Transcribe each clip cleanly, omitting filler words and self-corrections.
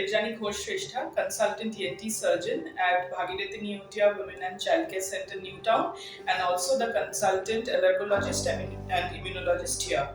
Debjani Ghosh-Shrestha, Consultant ENT Surgeon at Bhagirathi Neotia Women and Childcare Center, Newtown, and also the Consultant Allergologist and Immunologist here.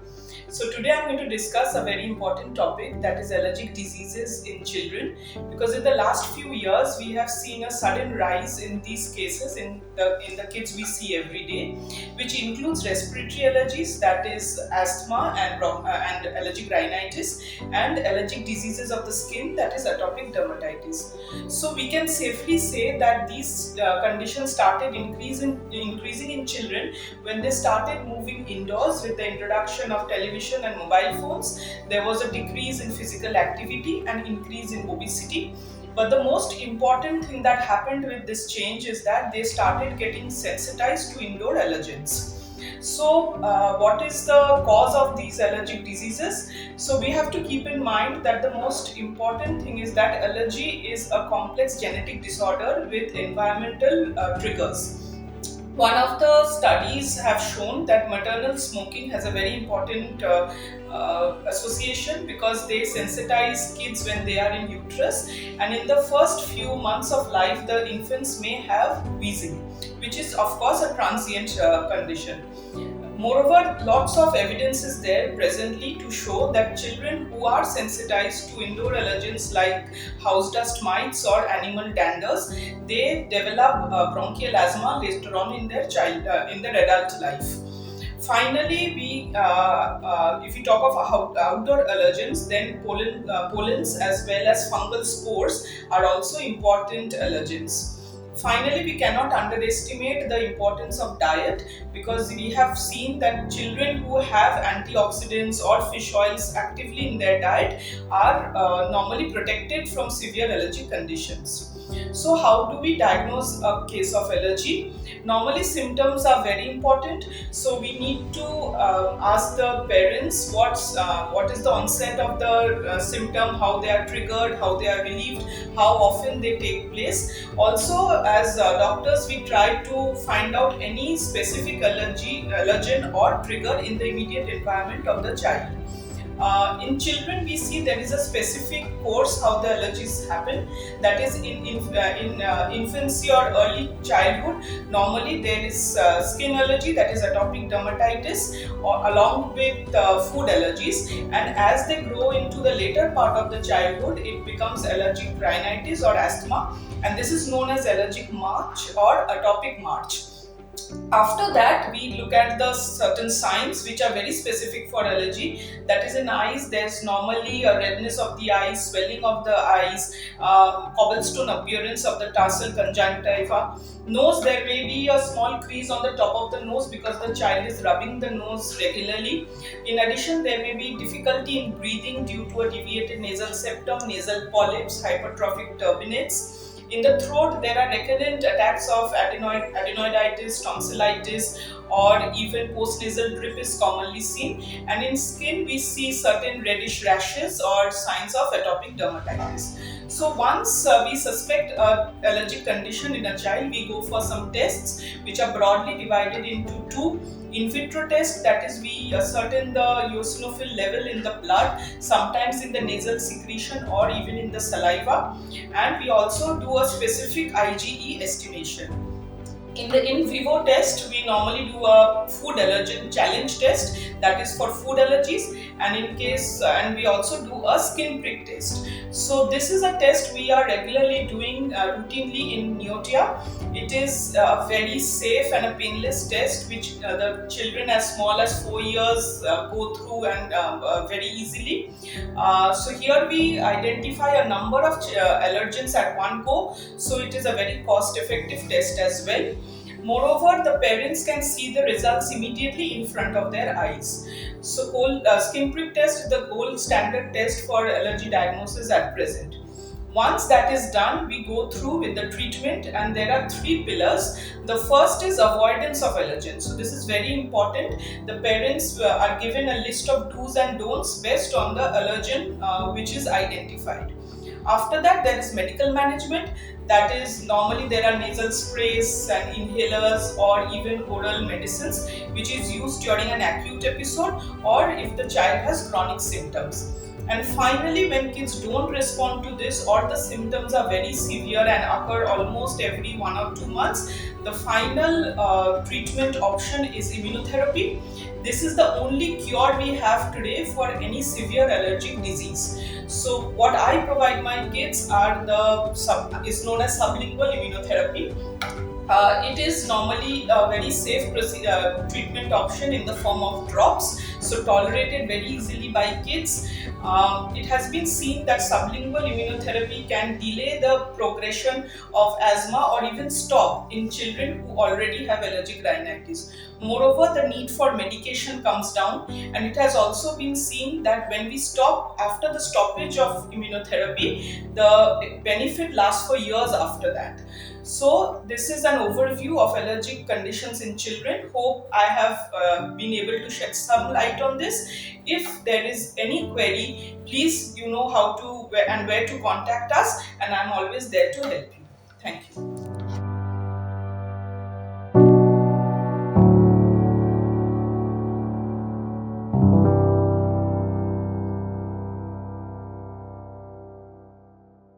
So today I'm going to discuss a very important topic, that is allergic diseases in children, because in the last few years we have seen a sudden rise in these cases in the kids we see every day, which includes respiratory allergies, that is asthma and allergic rhinitis, and allergic diseases of the skin, that is atopic dermatitis. So we can safely say that these conditions started increasing in children when they started moving indoors with the introduction of television and mobile phones. There was a decrease in physical activity and increase in obesity. But the most important thing that happened with this change is that they started getting sensitized to indoor allergens. So, what is the cause of these allergic diseases? So, we have to keep in mind that the most important thing is that allergy is a complex genetic disorder with environmental triggers. One of the studies have shown that maternal smoking has a very important association, because they sensitize kids when they are in uterus, and in the first few months of life the infants may have wheezing, which is of course a transient condition. Moreover, lots of evidence is there presently to show that children who are sensitized to indoor allergens like house dust mites or animal danders, they develop bronchial asthma later on in their adult life. Finally, if we talk of outdoor allergens, then pollens as well as fungal spores are also important allergens. Finally, we cannot underestimate the importance of diet, because we have seen that children who have antioxidants or fish oils actively in their diet are normally protected from severe allergic conditions. So how do we diagnose a case of allergy? Normally symptoms are very important, so we need to ask the parents what is the onset of the symptom, how they are triggered, how they are relieved, how often they take place. Also, as doctors, we try to find out any specific allergen or trigger in the immediate environment of the child. In children, we see there is a specific course how the allergies happen. That is in infancy or early childhood. Normally, there is skin allergy, that is atopic dermatitis, or along with food allergies. And as they grow into the later part of the childhood, it becomes allergic rhinitis or asthma, and this is known as allergic march or atopic march. After that, we look at the certain signs which are very specific for allergy. That is, in eyes, there's normally a redness of the eyes, swelling of the eyes, cobblestone appearance of the tarsal conjunctiva. Nose, there may be a small crease on the top of the nose because the child is rubbing the nose regularly. In addition, there may be difficulty in breathing due to a deviated nasal septum, nasal polyps, hypertrophic turbinates. In the throat, there are recurrent attacks of adenoiditis, tonsillitis, or even postnasal drip is commonly seen. And in skin, we see certain reddish rashes or signs of atopic dermatitis. So once we suspect an allergic condition in a child, we go for some tests which are broadly divided into two. In vitro test, that is, we ascertain the eosinophil level in the blood, sometimes in the nasal secretion or even in the saliva, and we also do a specific IgE estimation. In the in vivo test, we normally do a food allergen challenge test, that is for food allergies, and we also do a skin prick test. So this is a test we are regularly doing routinely in Neotia. It is a very safe and a painless test which the children as small as 4 years go through and very easily. So here we identify a number of allergens at one go, so it is a very cost-effective test as well. Moreover, the parents can see the results immediately in front of their eyes. So, skin prick test is the gold standard test for allergy diagnosis at present. Once that is done, we go through with the treatment, and there are three pillars. The first is avoidance of allergens. So this is very important. The parents are given a list of do's and don'ts based on the allergen which is identified. After that, there is medical management. That is, normally there are nasal sprays and inhalers or even oral medicines which is used during an acute episode or if the child has chronic symptoms. And finally, when kids don't respond to this or the symptoms are very severe and occur almost every 1 or 2 months, the final treatment option is immunotherapy. This is the only cure we have today for any severe allergic disease. So what I provide my kids are is known as sublingual immunotherapy. It is normally a very safe treatment option in the form of drops, so tolerated very easily by kids. It has been seen that sublingual immunotherapy can delay the progression of asthma or even stop in children who already have allergic rhinitis. Moreover, the need for medication comes down, and it has also been seen that when we stop after the stoppage of immunotherapy, the benefit lasts for years after that. So this is an overview of allergic conditions in children. Hope I have been able to shed some light on this. If there is any query, please you know how to and where to contact us, and I'm always there to help you. Thank you.